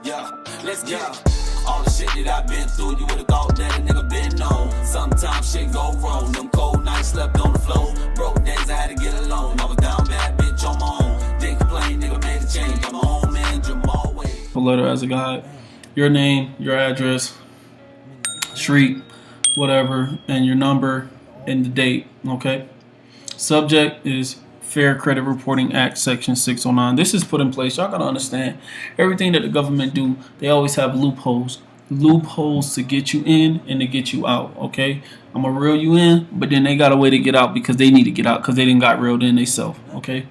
Yeah, let's get it. All the shit that I've been through, you would've thought that a nigga been on. Sometimes shit go wrong. Them cold nights slept on the floor. Broke days I had to get alone. I was down bad, bitch, on my own. Didn't complain, nigga made a change. I'm my own man, Jamal way. A letter as a guide. Your name, your address, street, whatever, and your number and the date. Okay. Subject is Fair Credit Reporting Act, Section 609. This is put in place. Y'all gotta understand, everything that the government do, they always have loopholes. Loopholes to get you in and to get you out. Okay, I'm gonna reel you in, but then they got a way to get out because they need to get out because they didn't got reeled in themselves. Okay,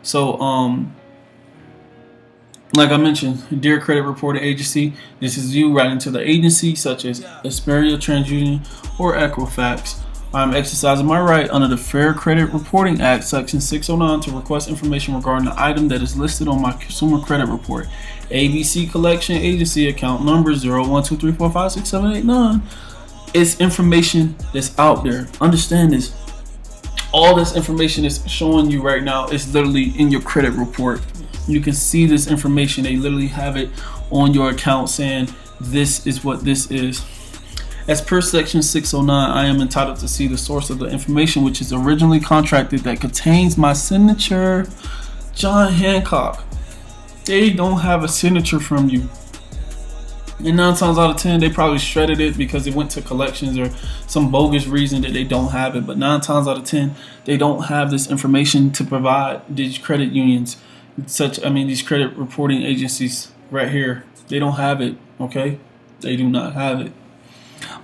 so like I mentioned, dear credit reporting agency, this is you writing to the agency such as Asperia, TransUnion, or Equifax. I'm exercising my right under the Fair Credit Reporting Act, Section 609, to request information regarding the item that is listed on my consumer credit report. ABC Collection Agency account number 0123456789. It's information that's out there. Understand this. All this information is showing you right now is literally in your credit report. You can see this information. They literally have it on your account saying this is what this is. As per Section 609, I am entitled to see the source of the information which is originally contracted that contains my signature. John Hancock. They don't have a signature from you. And 9 times out of 10, they probably shredded it because it went to collections or some bogus reason that they don't have it. But 9 times out of 10, they don't have this information to provide these credit unions. These credit reporting agencies right here. They don't have it, okay? They do not have it.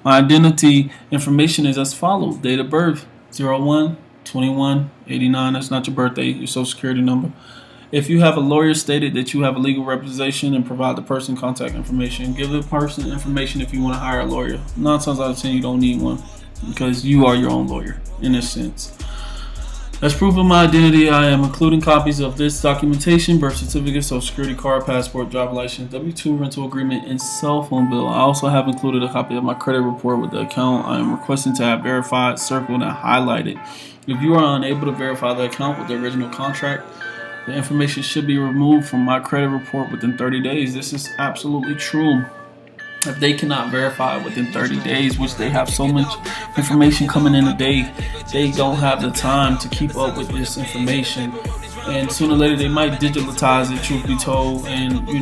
My identity information is as follows. Date of birth, 01/21/89. That's not your birthday, your social security number. If you have a lawyer stated that you have a legal representation and provide the person contact information. Give the person information if you want to hire a lawyer. 9 times out of 10, you don't need one because you are your own lawyer in a sense. As proof of my identity, I am including copies of this documentation: birth certificate, social security card, passport, driver license, W-2 rental agreement, and cell phone bill. I also have included a copy of my credit report with the account I am requesting to have verified, circled, and highlighted. If you are unable to verify the account with the original contract, the information should be removed from my credit report within 30 days. This is absolutely true. If they cannot verify it within 30 days, which they have so much information coming in a day, they don't have the time to keep up with this information. And sooner or later, they might digitalize it, truth be told, and who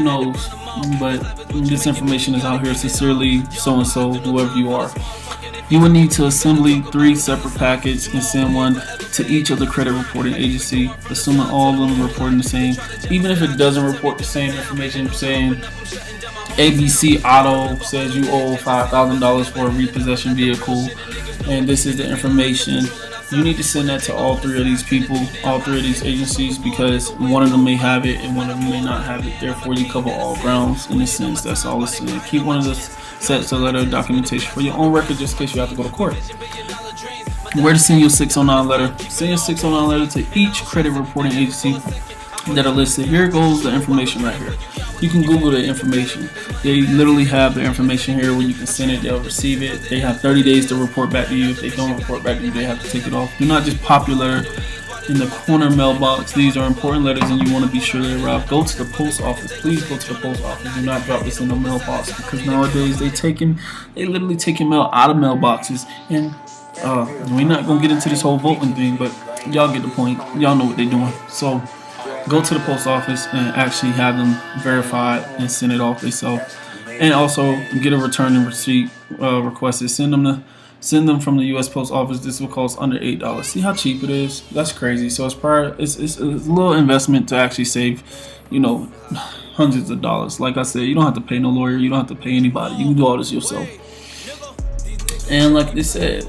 knows. But this information is out here. Sincerely, so-and-so, whoever you are. You will need to assemble 3 separate packets and send one to each of the credit reporting agency, assuming all of them are reporting the same. Even if it doesn't report the same information, saying ABC Auto says you owe $5,000 for a repossession vehicle, and this is the information. You need to send that to all 3 of these people, all 3 of these agencies, because one of them may have it and one of them may not have it. Therefore, you cover all grounds in a sense. That's all it's saying. Keep one of the sets of letter of documentation for your own record, just in case you have to go to court. Where to send your 609 letter? Send your 609 letter to each credit reporting agency that are listed. Here goes the information right here. You can Google the information. They literally have the information here. When you can send it, they'll receive it. They have 30 days to report back to you. If they don't report back to you, they have to take it off. Do not just pop your letter in the corner mailbox. These are important letters and you want to be sure they arrive. Go to the post office. Please go to the post office. Do not drop this in the mailbox, because nowadays they literally taking mail out of mailboxes. And we're not gonna get into this whole voting thing, but y'all get the point. Y'all know what they're doing. So go to the post office and actually have them verified and send it off themselves. And also get a return and receipt requested. Send them from the U.S. Post Office. This will cost under $8. See how cheap it is? That's crazy. So it's a little investment to actually save, hundreds of dollars. Like I said, you don't have to pay no lawyer. You don't have to pay anybody. You can do all this yourself. And like they said,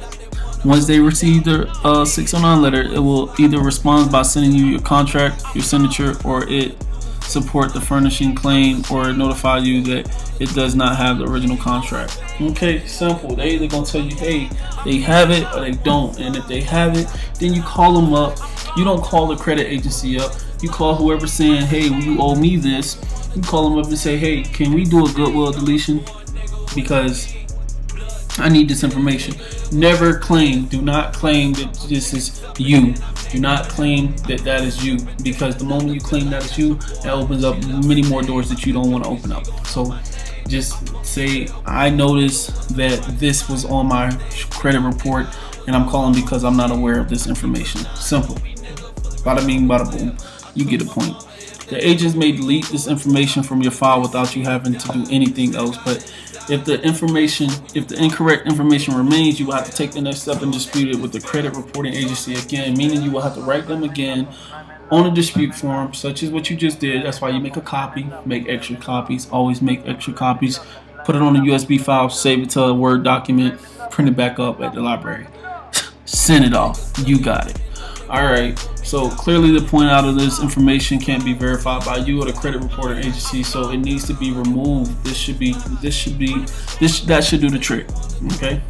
once they receive the 609 letter, it will either respond by sending you your contract, your signature, or it support the furnishing claim, or notify you that it does not have the original contract. Okay, simple. They either gonna tell you, hey, they have it or they don't. And if they have it, then you call them up. You don't call the credit agency up. You call whoever's saying, hey, you owe me this. You call them up and say, hey, can we do a goodwill deletion? Because I need this information. Never claim. Do not claim that this is you. Do not claim that that is you, because the moment you claim that is you, that opens up many more doors that you don't want to open up. So just say, I noticed that this was on my credit report and I'm calling because I'm not aware of this information. Simple. Bada bing, bada boom. You get a point. The agents may delete this information from your file without you having to do anything else, but if the incorrect information remains, you will have to take the next step and dispute it with the credit reporting agency again, meaning you will have to write them again on a dispute form, such as what you just did. That's why you make a copy, make extra copies, always make extra copies, put it on a USB file, save it to a Word document, print it back up at the library, send it off. You got it. Alright, so clearly the point out of this information can't be verified by you or the credit reporting agency, so it needs to be removed. That should do the trick. Okay.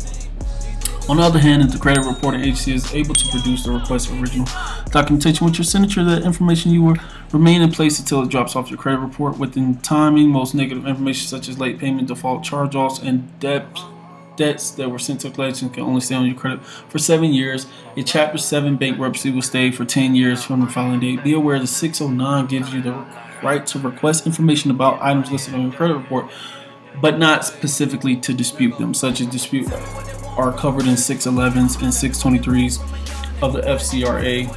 On the other hand, if the credit reporting agency is able to produce the request for original documentation with your signature, that information you will remain in place until it drops off your credit report. Within timing, most negative information such as late payment, default, charge-offs, and debts that were sent to collection can only stay on your credit for 7 years. A Chapter 7 bankruptcy will stay for 10 years from the filing date. Be aware the 609 gives you the right to request information about items listed on your credit report, but not specifically to dispute them, such as dispute are covered in 611s and 623s of the FCRA.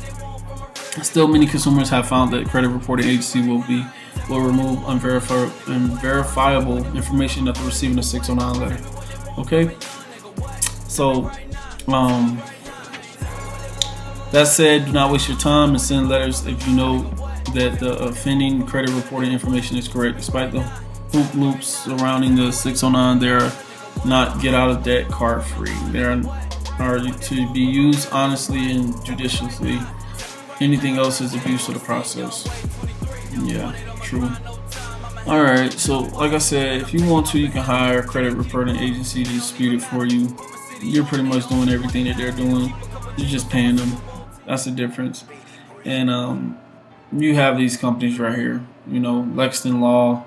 Still, many consumers have found that credit reporting agency will remove unverifiable information after receiving a 609 letter. Okay, so that said, do not waste your time and send letters if you know that the offending credit reporting information is correct. Despite the hoop loops surrounding the 609, they are not get out of debt card free. They are to be used honestly and judiciously. Anything else is abuse of the process. Yeah, true. Alright, so like I said, if you want to, you can hire a credit reporting agency to dispute it for you. You're pretty much doing everything that they're doing. You're just paying them. That's the difference. And you have these companies right here. You know, Lexington Law,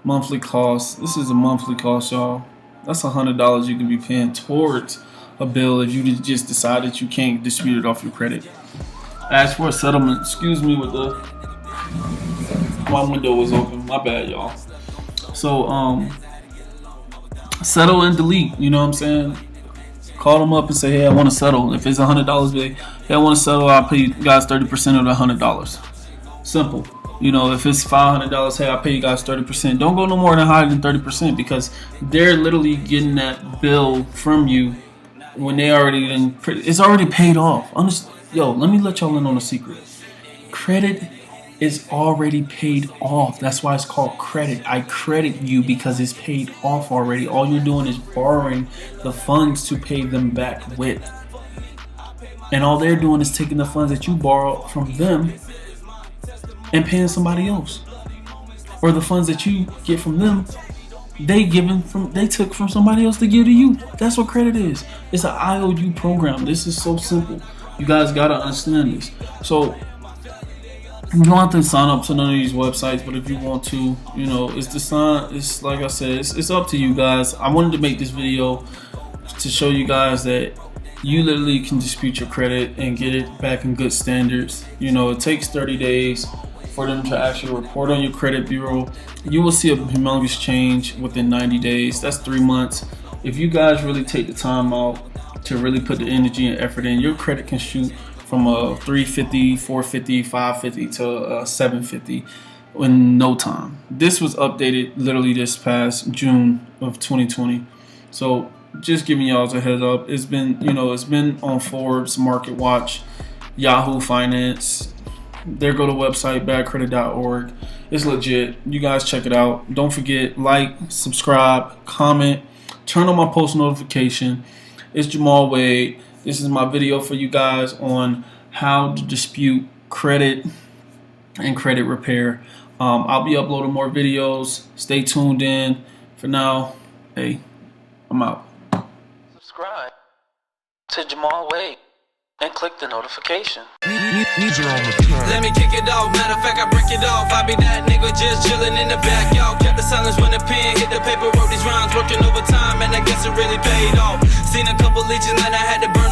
monthly cost. This is a monthly cost, y'all. That's $100 you can be paying towards a bill if you just decide that you can't dispute it off your credit. Ask for a settlement. Excuse me with the... My window was open. My bad, y'all. So, settle and delete. You know what I'm saying? Call them up and say, hey, I want to settle. If it's $100 big, hey, I want to settle. I'll pay you guys 30% of the $100. Simple. You know, if it's $500, hey, I'll pay you guys 30%. Don't go no more than higher than 30% because they're literally getting that bill from you when they already it's already paid off. Yo, let me let y'all in on a secret. Credit is already paid off. That's why it's called credit. I credit you because it's paid off already. All you're doing is borrowing the funds to pay them back with. And all they're doing is taking the funds that you borrowed from them and paying somebody else. Or the funds that you get from them, they took from somebody else to give to you. That's what credit is. It's an IOU program. This is so simple. You guys gotta understand this. So you don't have to sign up to none of these websites, but if you want to, you know, it's like I said, it's up to you guys. I wanted to make this video to show you guys that you literally can dispute your credit and get it back in good standards. You know, it takes 30 days for them to actually report on your credit bureau. You will see a humongous change within 90 days. That's 3 months. If you guys really take the time out to really put the energy and effort in, your credit can shoot from a 350, 450, 550 to 750 in no time. This was updated literally this past June of 2020. So just giving y'all a heads up. It's been on Forbes, Market Watch, Yahoo Finance. There go to website badcredit.org. It's legit. You guys check it out. Don't forget, like, subscribe, comment, turn on my post notification. It's Jamal Wade. This is my video for you guys on how to dispute credit and credit repair. I'll be uploading more videos. Stay tuned in. For now, hey, I'm out. Subscribe to Jamal Wade and click the notification. Let me kick it off, matter of fact, I break it off. I be that nigga just chillin' in the backyard. Kept the silence when the pen hit the paper, wrote these rhymes, working overtime, and I guess it really paid off. Seen a couple leeches, then I had to burn